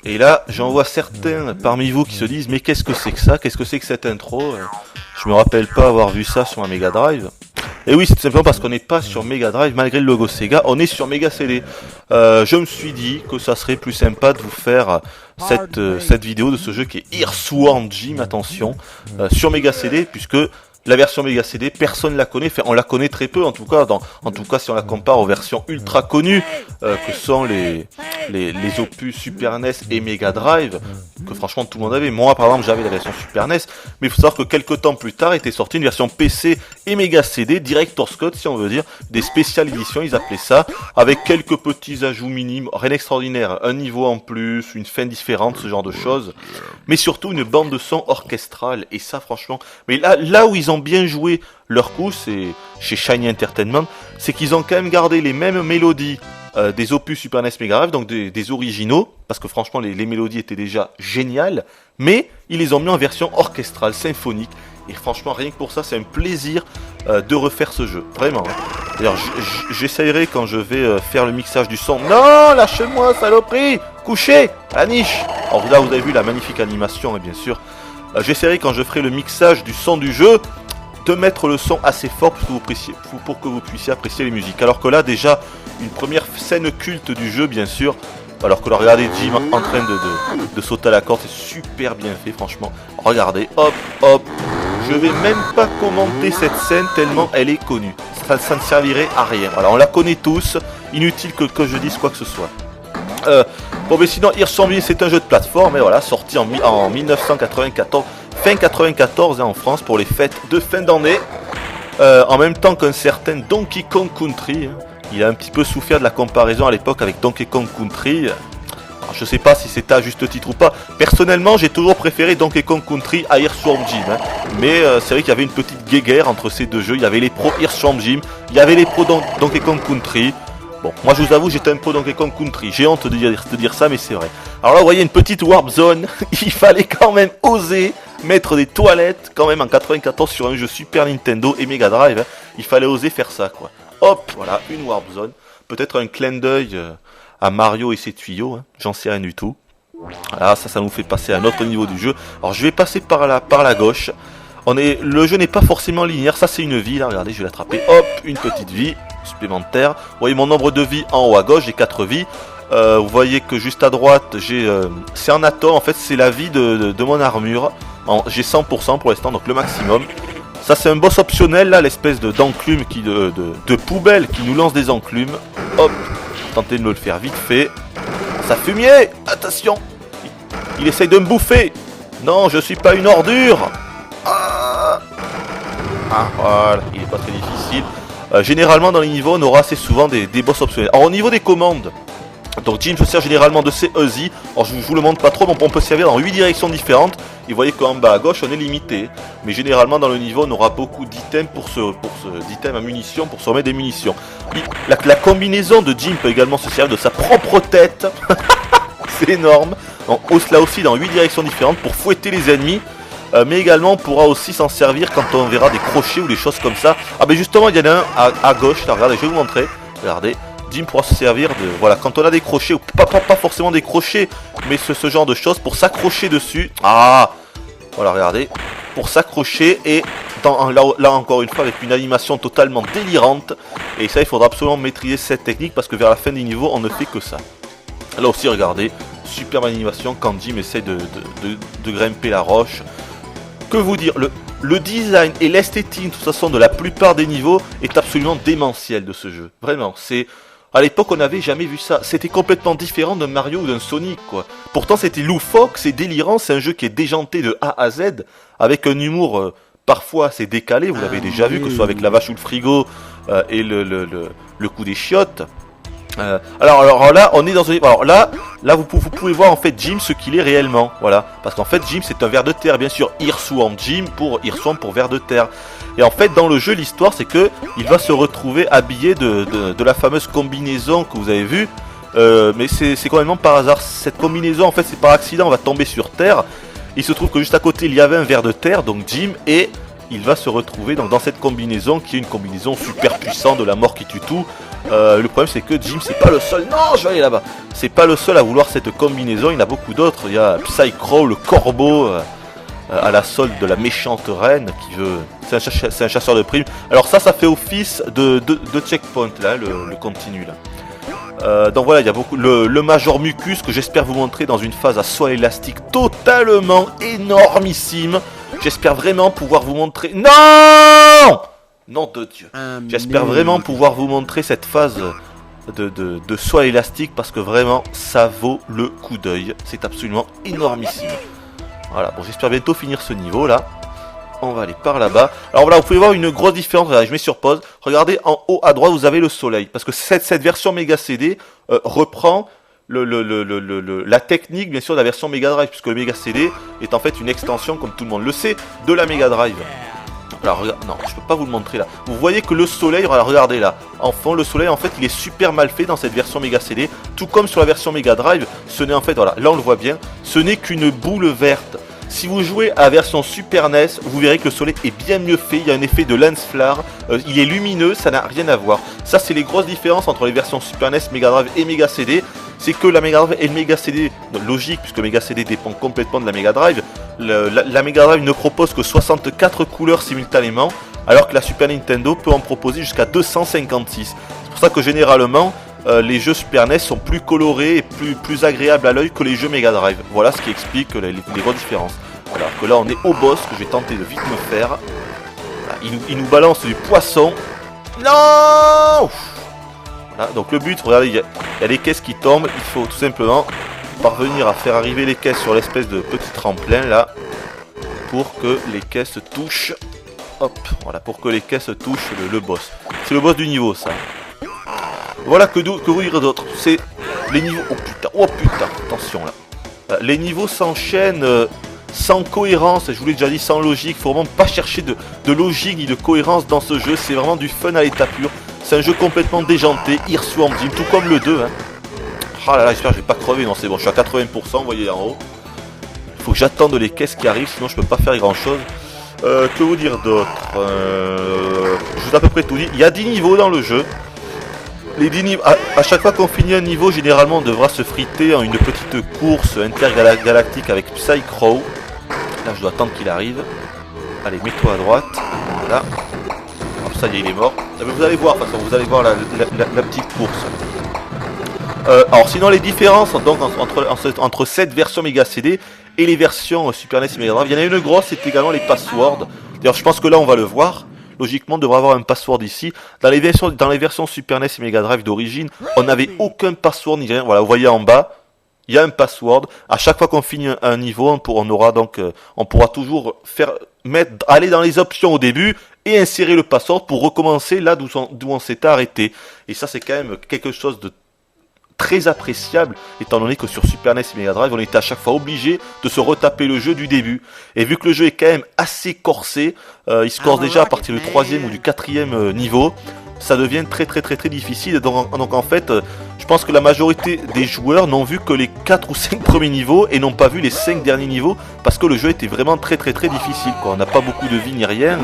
Et là, j'en vois certains parmi vous qui se disent mais qu'est-ce que c'est que ça? Qu'est-ce que c'est que cette intro? Je me rappelle pas avoir vu ça sur un Mega Drive. Et oui, c'est tout simplement parce qu'on n'est pas sur Mega Drive malgré le logo Sega, on est sur Mega CD. Je me suis dit que ça serait plus sympa de vous faire cette vidéo de ce jeu qui est Earthworm Jim, attention, sur Mega CD, puisque la version Mega CD, personne la connaît, enfin, on la connaît très peu en tout cas, si on la compare aux versions ultra connues que sont les opus Super NES et Mega Drive, que franchement tout le monde avait. Moi par exemple j'avais la version Super NES, mais il faut savoir que quelques temps plus tard était sortie une version PC et Mega CD, Director's Cut si on veut dire, des spéciales éditions ils appelaient ça, avec quelques petits ajouts minimes, rien d'extraordinaire, un niveau en plus, une fin différente, ce genre de choses, mais surtout une bande de son orchestrale, et ça franchement, mais là où ils ont bien joué leur coup, c'est chez Shiny Entertainment, c'est qu'ils ont quand même gardé les mêmes mélodies des opus Super NES Mega Drive, donc des originaux, parce que franchement les mélodies étaient déjà géniales, mais ils les ont mis en version orchestrale, symphonique, et franchement rien que pour ça c'est un plaisir de refaire ce jeu, vraiment. D'ailleurs j'essayerai quand je vais faire le mixage du son. Non, lâchez-moi saloperie, couchez, à la niche. Alors là vous avez vu la magnifique animation, et bien sûr j'essaierai quand je ferai le mixage du son du jeu de mettre le son assez fort pour que vous puissiez apprécier les musiques. Alors que là déjà une première scène culte du jeu bien sûr, alors que là regardez Jim en train de sauter à la corde, c'est super bien fait franchement. Regardez, hop hop, je vais même pas commenter cette scène tellement elle est connue, ça ne servirait à rien, voilà, on la connaît tous, inutile que je dise quoi que ce soit. Bon mais sinon Earthworm Jim c'est un jeu de plateforme, et voilà, sorti en 1994, fin 94 en France pour les fêtes de fin d'année, en même temps qu'un certain Donkey Kong Country. Il a un petit peu souffert de la comparaison à l'époque avec Donkey Kong Country. Alors, je sais pas si c'était à juste titre ou pas. Personnellement, j'ai toujours préféré Donkey Kong Country à Earthworm Jim. Mais c'est vrai qu'il y avait une petite guéguerre entre ces deux jeux. Il y avait les pros Earthworm Jim, il y avait les pros Donkey Kong Country. Bon, moi je vous avoue, j'étais un pro Donkey Kong Country. J'ai honte de dire ça, mais c'est vrai. Alors là, vous voyez une petite warp zone. Il fallait quand même oser mettre des toilettes quand même en 94 sur un jeu Super Nintendo et Mega Drive. Il fallait oser faire ça, quoi. Hop, voilà, une warp zone. Peut-être un clin d'œil à Mario et ses tuyaux. J'en sais rien du tout. Voilà, ça nous fait passer à un autre niveau du jeu. Alors je vais passer par la gauche. Le jeu n'est pas forcément linéaire. Ça c'est une vie, là, regardez, je vais l'attraper. Hop, une petite vie supplémentaire. Vous voyez mon nombre de vies en haut à gauche, j'ai 4 vies. Vous voyez que juste à droite, c'est un atome, en fait c'est la vie de mon armure. J'ai 100% pour l'instant, donc le maximum. Ça c'est un boss optionnel là, l'espèce d'enclume de poubelle qui nous lance des enclumes. Hop, tentez de me le faire vite fait. Ça fumier, attention. Il essaye de me bouffer. Non, je suis pas une ordure. Ah, voilà, il est pas très difficile. Généralement dans les niveaux on aura assez souvent des boss optionnels. Alors au niveau des commandes, donc Jim se sert généralement de ses Uzi. Alors je vous le montre pas trop, mais on peut servir dans 8 directions différentes. Et vous voyez qu'en bas à gauche on est limité. Mais généralement dans le niveau on aura beaucoup d'items d'items à munitions pour se remettre des munitions. La combinaison de Jim peut également se servir de sa propre tête. C'est énorme. Donc là aussi dans 8 directions différentes pour fouetter les ennemis. Mais également on pourra aussi s'en servir quand on verra des crochets ou des choses comme ça. Ah ben justement il y en a un à gauche, là regardez, je vais vous montrer. Regardez. Jim pourra se servir de, voilà, quand on a des crochets, ou pas forcément des crochets, mais ce genre de choses, pour s'accrocher dessus. Ah, voilà, regardez, pour s'accrocher, et là encore une fois, avec une animation totalement délirante. Et ça, il faudra absolument maîtriser cette technique, parce que vers la fin du niveau, on ne fait que ça. Là aussi, regardez, superbe animation, quand Jim essaie de grimper la roche. Que vous dire, le design et l'esthétique, de toute façon, de la plupart des niveaux, est absolument démentiel de ce jeu. Vraiment, c'est... À l'époque, on n'avait jamais vu ça. C'était complètement différent d'un Mario ou d'un Sonic, quoi. Pourtant, c'était loufoque, c'est délirant. C'est un jeu qui est déjanté de A à Z, avec un humour parfois assez décalé. Vous l'avez déjà vu, que ce soit avec la vache ou le frigo et le coup des chiottes. Alors là, on est dans un... Alors là, vous pouvez voir en fait Jim ce qu'il est réellement. Voilà, parce qu'en fait, Jim c'est un ver de terre, bien sûr. Earthworm Jim pour Earthworm pour ver de terre. Et en fait, dans le jeu, l'histoire, c'est que il va se retrouver habillé de la fameuse combinaison que vous avez vue. Mais c'est complètement par hasard. Cette combinaison, en fait, c'est par accident. On va tomber sur Terre. Il se trouve que juste à côté, il y avait un ver de terre, donc Jim, et il va se retrouver donc, dans cette combinaison qui est une combinaison super puissante de la mort qui tue tout. Le problème c'est que Jim c'est pas le seul, non je vais aller là-bas, c'est pas le seul à vouloir cette combinaison, il y en a beaucoup d'autres, il y a Psy-Crow, le corbeau à la solde de la méchante reine qui veut, c'est un chasseur de primes. Alors ça fait office de checkpoint là, le continu là. Donc voilà, il y a beaucoup le Major Mucus que j'espère vous montrer dans une phase à soie élastique totalement énormissime. J'espère vraiment pouvoir vous montrer. Non! Nom de Dieu. J'espère vraiment pouvoir vous montrer cette phase de soie élastique parce que vraiment ça vaut le coup d'œil. C'est absolument énormissime. Voilà, bon j'espère bientôt finir ce niveau là. On va aller par là-bas. Alors voilà, vous pouvez voir une grosse différence. Voilà, je mets sur pause. Regardez en haut à droite, vous avez le soleil. Parce que cette version Mega CD reprend la technique, bien sûr, de la version Mega Drive. Puisque le Mega CD est en fait une extension, comme tout le monde le sait, de la Mega Drive. Alors regarde, non, je peux pas vous le montrer là. Vous voyez que le soleil, alors regardez là. En fond, le soleil, en fait, il est super mal fait dans cette version Mega CD. Tout comme sur la version Mega Drive, ce n'est en fait, voilà, là on le voit bien, ce n'est qu'une boule verte. Si vous jouez à la version Super NES, vous verrez que le soleil est bien mieux fait, il y a un effet de lens flare, il est lumineux, ça n'a rien à voir. Ça c'est les grosses différences entre les versions Super NES, Mega Drive et Mega CD. C'est que la Mega Drive et le Mega CD, logique puisque Mega CD dépend complètement de la Mega Drive, la Mega Drive ne propose que 64 couleurs simultanément, alors que la Super Nintendo peut en proposer jusqu'à 256. C'est pour ça que généralement, les jeux Super NES sont plus colorés et plus agréables à l'œil que les jeux Mega Drive. Voilà ce qui explique les grosses différences. Alors que là on est au boss que je vais tenter de vite me faire. Voilà, il nous balance du poisson. Non! Voilà, donc le but, regardez, il y a les caisses qui tombent. Il faut tout simplement parvenir à faire arriver les caisses sur l'espèce de petit tremplin là. Pour que les caisses touchent. Hop, voilà, pour que les caisses touchent le boss. C'est le boss du niveau ça. Voilà que vous dire d'autre. C'est les niveaux. Oh putain, attention là. Les niveaux s'enchaînent sans cohérence. Je vous l'ai déjà dit, sans logique. Faut vraiment pas chercher de logique ni de cohérence dans ce jeu. C'est vraiment du fun à l'état pur. C'est un jeu complètement déjanté, Earthworm Jim, tout comme le 2. Hein. Ah là là, j'espère que je vais pas crever. Non, c'est bon, je suis à 80%. Vous voyez en haut. Il faut que j'attende les caisses qui arrivent, sinon je peux pas faire grand chose. Que vous dire d'autre je vous ai à peu près tout dit. Il y a 10 niveaux dans le jeu. Les 10 niveaux, à chaque fois qu'on finit un niveau, généralement on devra se friter en une petite course intergalactique avec Psy-Crow. Là je dois attendre qu'il arrive. Allez, mets-toi à droite. Voilà. Alors, ça y est, il est mort. Vous allez voir, de toute façon, vous allez voir la petite course. Alors sinon les différences donc, entre cette version Mega CD et les versions Super NES et Mega Drive, il y en a une grosse, c'est également les passwords. D'ailleurs je pense que là on va le voir. Logiquement, on devrait avoir un password ici. Dans les versions Super NES et Mega Drive d'origine, on n'avait aucun password ni rien. Voilà, vous voyez en bas, il y a un password. À chaque fois qu'on finit un niveau, on pourra toujours aller dans les options au début et insérer le password pour recommencer là d'où on s'était arrêté. Et ça, c'est quand même quelque chose de très appréciable, étant donné que sur Super NES et Mega Drive, on était à chaque fois obligé de se retaper le jeu du début. Et vu que le jeu est quand même assez corsé, il se corse déjà à partir du 3e ou du 4e niveau, ça devient très difficile. Donc en fait, je pense que la majorité des joueurs n'ont vu que les 4 ou 5 premiers niveaux et n'ont pas vu les 5 derniers niveaux, parce que le jeu était vraiment très difficile, quoi. On n'a pas beaucoup de vie ni rien,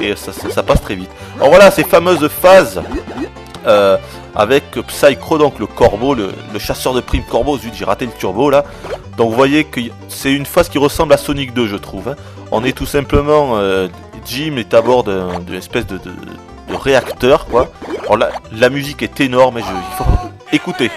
et ça passe très vite. Alors voilà, ces fameuses phases avec Psy-Crow, donc le corbeau, le chasseur de primes corbeau. Zut, j'ai raté le turbo là. Donc vous voyez que c'est une phase qui ressemble à Sonic 2, je trouve. Hein. On est tout simplement, Jim est à bord d'une espèce de réacteur, quoi. Alors là, la musique est énorme, il faut écouter.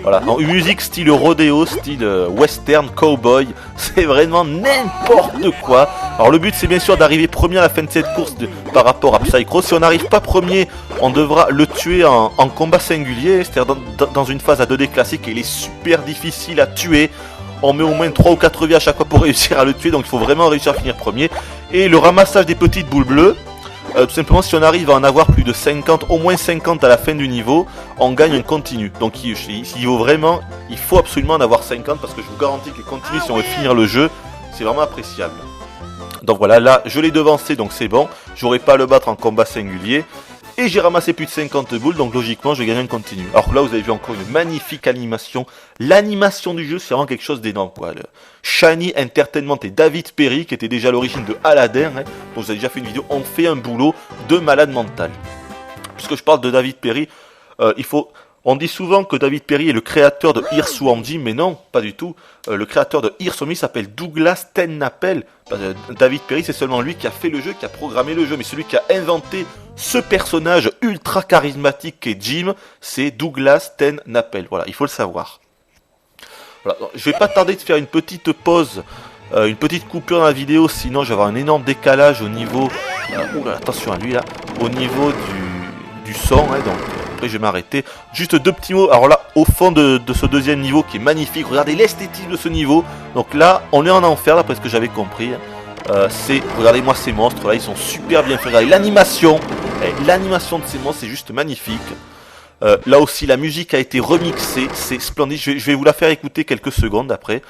Voilà, une musique style rodéo, style western, cowboy, c'est vraiment n'importe quoi. Alors le but c'est bien sûr d'arriver premier à la fin de cette course par rapport à Psy-Crow. Si on n'arrive pas premier, on devra le tuer en combat singulier, c'est-à-dire dans une phase à 2D classique, et il est super difficile à tuer. On met au moins 3 ou 4 vies à chaque fois pour réussir à le tuer, donc il faut vraiment réussir à finir premier. Et le ramassage des petites boules bleues, tout simplement si on arrive à en avoir plus de 50, au moins 50 à la fin du niveau, on gagne un continu. Donc il faut absolument en avoir 50, parce que je vous garantis que les continus, si on veut finir le jeu, c'est vraiment appréciable. Donc voilà, là je l'ai devancé, donc c'est bon, j'aurais pas à le battre en combat singulier. Et j'ai ramassé plus de 50 boules, donc logiquement je gagne un continu. Alors que là vous avez vu encore une magnifique animation. L'animation du jeu c'est vraiment quelque chose d'énorme quoi. Le Shiny Entertainment et David Perry qui était déjà à l'origine de Aladdin, hein, dont vous avez déjà fait une vidéo, ont fait un boulot de malade mental. Puisque je parle de David Perry, on dit souvent que David Perry est le créateur de Earthworm, mais non, pas du tout. Le créateur de Earthworm s'appelle Douglas TenNapel. David Perry, c'est seulement lui qui a fait le jeu, qui a programmé le jeu, mais celui qui a inventé ce personnage ultra charismatique qu'est Jim, c'est Douglas TenNapel. Voilà, il faut le savoir. Voilà, je vais pas tarder de faire une petite pause, une petite coupure dans la vidéo, sinon je vais avoir un énorme décalage au niveau... oula, attention à lui là, au niveau du son, hein, donc... je vais m'arrêter. Juste deux petits mots. Alors là, au fond de ce deuxième niveau qui est magnifique, regardez l'esthétique de ce niveau. Donc là, on est en enfer, d'après ce que j'avais compris. Regardez-moi ces monstres, là, ils sont super bien faits. Regardez l'animation. L'animation de ces monstres, c'est juste magnifique. Là aussi, la musique a été remixée. C'est splendide. Je vais vous la faire écouter quelques secondes après.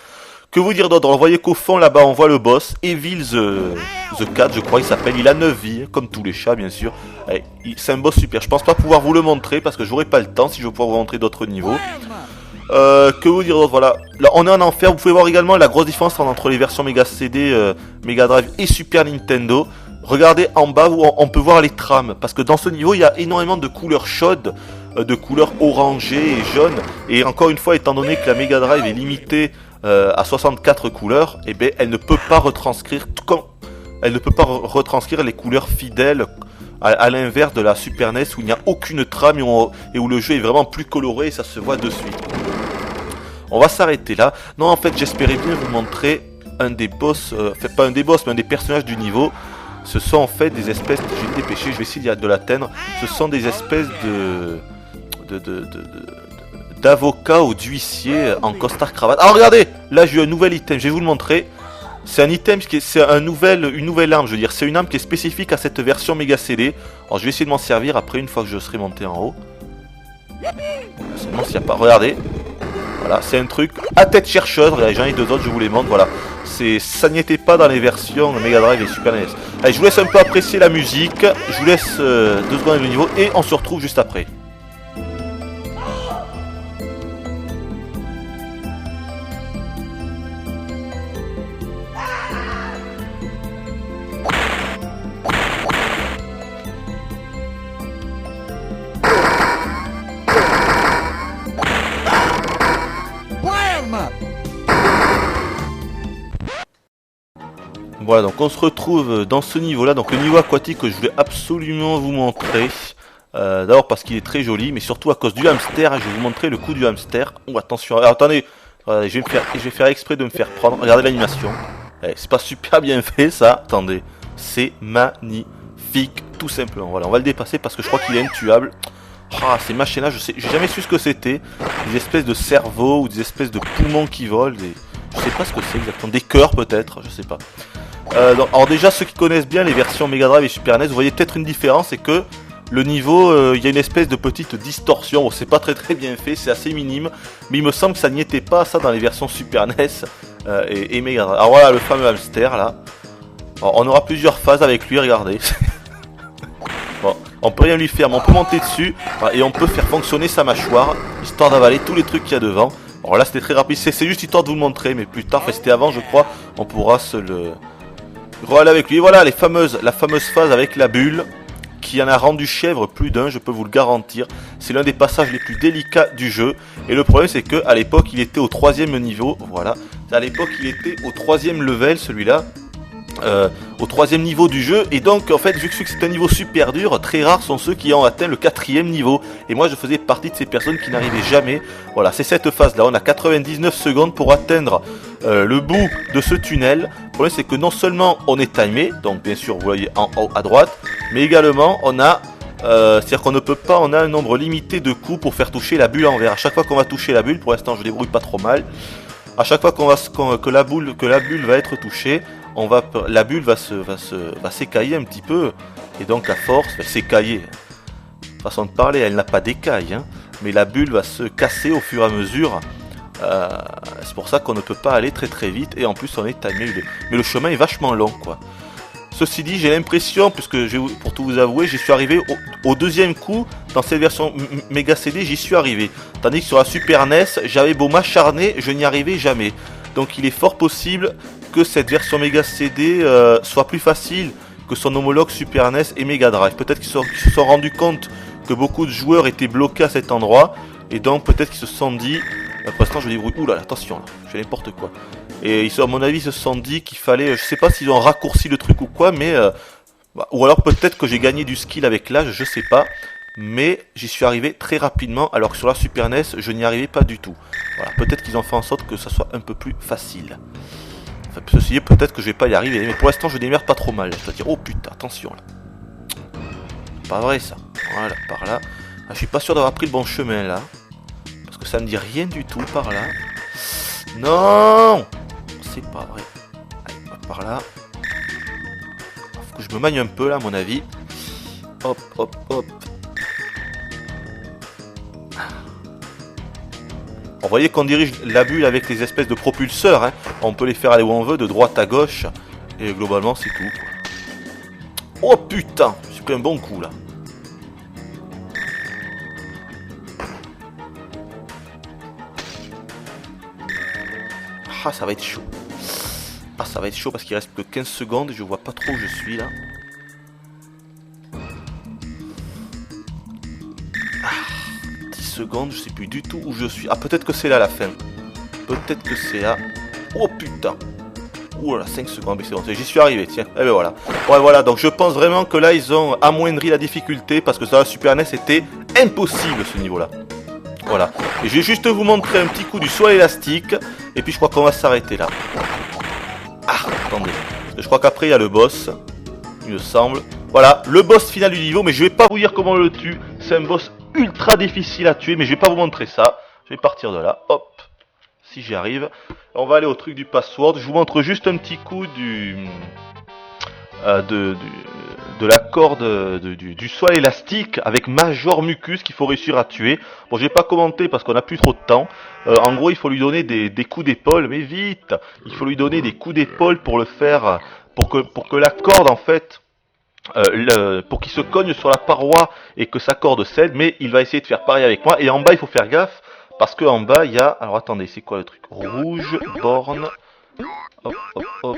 Que vous dire d'autre? Vous voyez qu'au fond, là-bas, on voit le boss, Evil the Cat, je crois, il s'appelle. Il a 9 vies, comme tous les chats, bien sûr. C'est un boss super. Je pense pas pouvoir vous le montrer, parce que j'aurai pas le temps, si je veux pouvoir vous montrer d'autres niveaux. Que vous dire d'autre? Voilà. Là, on est en enfer. Vous pouvez voir également la grosse différence entre les versions Mega CD, Mega Drive et Super Nintendo. Regardez en bas où on peut voir les trames, parce que dans ce niveau, il y a énormément de couleurs chaudes, de couleurs orangées et jaunes. Et encore une fois, étant donné que la Mega Drive est limitée à 64 couleurs, eh bien, elle ne peut pas retranscrire les couleurs fidèles à l'inverse de la Super NES où il n'y a aucune trame et où le jeu est vraiment plus coloré et ça se voit de suite. On va s'arrêter là. Non, en fait, j'espérais bien vous montrer un des boss, pas un des boss, mais un des personnages du niveau. Ce sont en fait des espèces, je vais me dépêcher, je vais essayer de l'atteindre. Ce sont des espèces d'avocat ou d'huissier en costard cravate. Alors regardez, là j'ai eu un nouvel item, je vais vous le montrer. C'est un item c'est une nouvelle arme, je veux dire, c'est une arme qui est spécifique à cette version Mega CD. Alors je vais essayer de m'en servir après une fois que je serai monté en haut. Seulement s'il n'y a pas, regardez. Voilà, c'est un truc à tête chercheuse, regardez, j'en ai deux autres, je vous les montre, voilà. Ça n'y était pas dans les versions Mega Drive et Super NES. Allez, je vous laisse un peu apprécier la musique, je vous laisse 2 secondes de niveau et on se retrouve juste après. Voilà, donc on se retrouve dans ce niveau-là, donc le niveau aquatique que je voulais absolument vous montrer. D'abord parce qu'il est très joli, mais surtout à cause du hamster. Je vais vous montrer le coup du hamster. Oh, attention, alors, attendez, je vais faire exprès de me faire prendre. Regardez l'animation. C'est pas super bien fait ça. Attendez, c'est magnifique, tout simplement. Voilà, on va le dépasser parce que je crois qu'il est intuable. Ah, ces machines-là, j'ai jamais su ce que c'était. Des espèces de cerveaux ou des espèces de poumons qui volent. Je sais pas ce que c'est exactement. Des cœurs peut-être, je sais pas. Alors déjà, ceux qui connaissent bien les versions Mega Drive et Super NES, vous voyez peut-être une différence, c'est que le niveau, il y a une espèce de petite distorsion. Bon, c'est pas très bien fait, c'est assez minime, mais il me semble que ça n'y était pas ça dans les versions Super NES et Mega Drive. Alors voilà le fameux hamster là. Alors, on aura plusieurs phases avec lui, regardez. Bon, on peut rien lui faire, mais on peut monter dessus et on peut faire fonctionner sa mâchoire, histoire d'avaler tous les trucs qu'il y a devant. Alors là c'était très rapide, c'est juste histoire de vous le montrer, mais plus tard, enfin c'était avant je crois, on pourra se le... Voilà avec lui, voilà la fameuse phase avec la bulle qui en a rendu chèvre plus d'un, je peux vous le garantir. C'est l'un des passages les plus délicats du jeu. Et le problème c'est que à l'époque il était au 3e niveau, voilà. À l'époque il était au 3e level celui-là. Au 3e niveau du jeu, et donc en fait vu que c'est un niveau super dur, très rares sont ceux qui ont atteint le 4e niveau, et moi je faisais partie de ces personnes qui n'arrivaient jamais. Voilà, c'est cette phase là, on a 99 secondes pour atteindre le bout de ce tunnel. Le problème c'est que non seulement on est timé, donc bien sûr vous voyez en haut à droite, mais également on a c'est-à-dire qu'on ne peut pas, on a un nombre limité de coups pour faire toucher la bulle en vert. À chaque fois qu'on va toucher la bulle, pour l'instant je débrouille pas trop mal, à chaque fois que la bulle va être touchée, la bulle va s'écailler un petit peu, et donc à force, elle s'écailler, façon de parler, elle n'a pas d'écaille, hein, mais la bulle va se casser au fur et à mesure. C'est pour ça qu'on ne peut pas aller très vite, et en plus on est timé, mais le chemin est vachement long quoi. ceci dit, j'ai l'impression, puisque pour tout vous avouer, j'y suis arrivé au deuxième coup, dans cette version Mega CD, j'y suis arrivé. Tandis que sur la Super NES, j'avais beau m'acharner, je n'y arrivais jamais. Donc il est fort possible que cette version Mega CD soit plus facile que son homologue Super NES et Mega Drive. Peut-être qu'ils se sont rendus compte que beaucoup de joueurs étaient bloqués à cet endroit, et donc peut-être qu'ils se sont dit, pour l'instant je débrouille, oula, attention là, je fais n'importe quoi. Et à mon avis, ils se sont dit qu'il fallait, je sais pas s'ils ont raccourci le truc ou quoi, mais ou alors peut-être que j'ai gagné du skill avec l'âge, je sais pas. Mais j'y suis arrivé très rapidement, alors que sur la Super NES, je n'y arrivais pas du tout. Voilà, peut-être qu'ils ont fait en sorte que ça soit un peu plus facile. Enfin, ceci est, peut-être que je vais pas y arriver, mais pour l'instant, je démerde pas trop mal. Je dois dire, oh putain, attention là. Pas vrai ça. Voilà, par là. Ah, je suis pas sûr d'avoir pris le bon chemin là, parce que ça me dit rien du tout par là. Non. C'est pas vrai. Allez, par là. Faut que je me magne un peu là, à mon avis. Hop, hop, hop. Vous voyez qu'on dirige la bulle avec les espèces de propulseurs. Hein. On peut les faire aller où on veut, de droite à gauche. Et globalement, c'est tout. Quoi. Oh putain, j'ai pris un bon coup là. Ah, ça va être chaud. Ah, ça va être chaud parce qu'il reste que 15 secondes et je vois pas trop où je suis là. Ah, 10 secondes, je sais plus du tout où je suis. Ah, peut-être que c'est là la fin. Peut-être que c'est là. Oh putain. Ouh là, 5 secondes, mais c'est bon, j'y suis arrivé, tiens. Et ben voilà. Ouais, voilà, donc je pense vraiment que là, ils ont amoindri la difficulté parce que sur la Super NES, c'était impossible ce niveau-là. Voilà. Et je vais juste vous montrer un petit coup du saut élastique. Et puis je crois qu'on va s'arrêter là. Ah, attendez. Je crois qu'après il y a le boss. Il me semble. Voilà, le boss final du niveau. Mais je vais pas vous dire comment on le tue. C'est un boss ultra difficile à tuer. Mais je vais pas vous montrer ça. Je vais partir de là. Hop. Si j'y arrive. On va aller au truc du password. Je vous montre juste un petit coup de la corde du saut élastique avec Major Mucus qu'il faut réussir à tuer. Bon, je vais pas commenter parce qu'on a plus trop de temps. En gros, il faut lui donner des coups d'épaule, mais vite. Il faut lui donner des coups d'épaule pour le faire, pour que la corde en fait, pour qu'il se cogne sur la paroi et que sa corde cède. Mais il va essayer de faire pareil avec moi. Et en bas, il faut faire gaffe parce que en bas, il y a, alors attendez, c'est quoi le truc? Rouge, borne. Hop, hop, hop,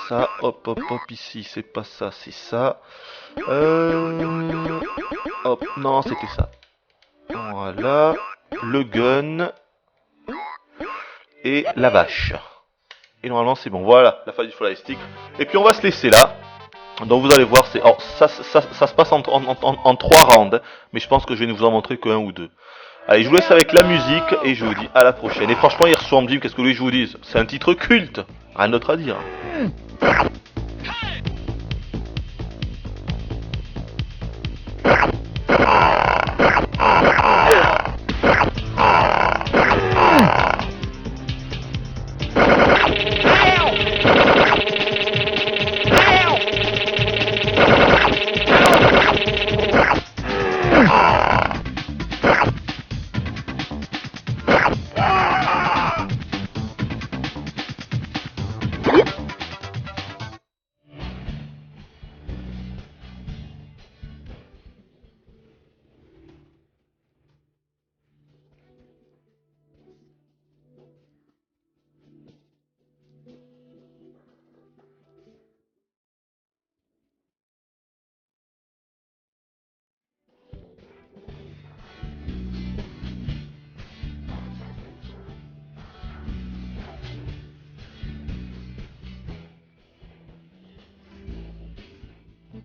ça, hop, hop, hop, ici, c'est pas ça, c'est ça. Hop, non, c'était ça. Voilà, le gun et la vache. Et normalement, c'est bon, voilà, la phase du fly stick. Et puis on va se laisser là. Donc vous allez voir, c'est, alors, ça se passe en 3 rounds, mais je pense que je vais ne vous en montrer que 1 ou 2. Allez, je vous laisse avec la musique et je vous dis à la prochaine. Et franchement, hier soir, on me dit, qu'est-ce que vous voulez que je vous dise? C'est un titre culte, rien d'autre à dire.